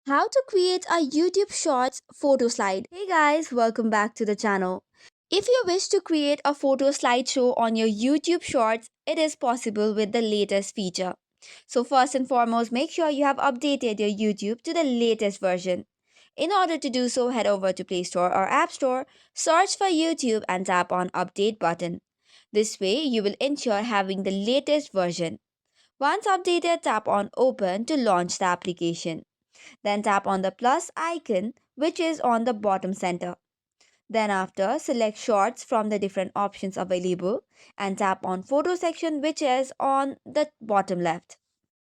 How to create a YouTube Shorts photo slide. Hey guys, welcome back to the channel. If you wish to create a photo slideshow on your YouTube Shorts, it is possible with the latest feature. So first and foremost, make sure you have updated your YouTube to the latest version. In order to do so, head over to Play Store or App Store, search for YouTube and tap on Update button. This way, you will ensure having the latest version. Once updated, tap on Open to launch the application. Then tap on the plus icon which is on the bottom center. Then after select shorts from the different options available and tap on photo section which is on the bottom left.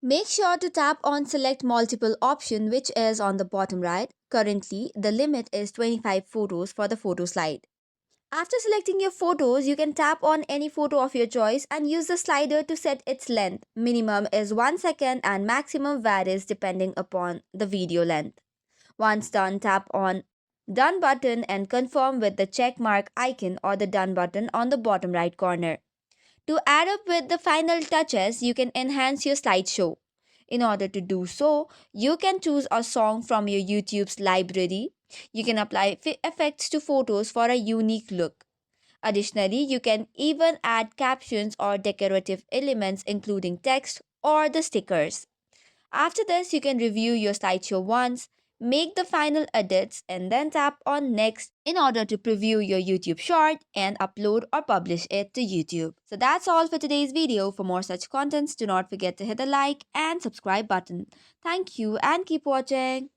Make sure to tap on select multiple option which is on the bottom right. Currently the limit is 25 photos for the photo slide. After selecting your photos, you can tap on any photo of your choice and use the slider to set its length. Minimum is 1 second and maximum varies depending upon the video length. Once done, tap on Done button and confirm with the check mark icon or the Done button on the bottom right corner. To add up with the final touches, you can enhance your slideshow. In order to do so, you can choose a song from your YouTube's library. You can apply effects to photos for a unique look. Additionally, you can even add captions or decorative elements including text or the stickers. After this, you can review your slideshow once, make the final edits, and then tap on Next in order to preview your YouTube short and upload or publish it to YouTube. So that's all for today's video. For more such contents, do not forget to hit the like and subscribe button. Thank you and keep watching.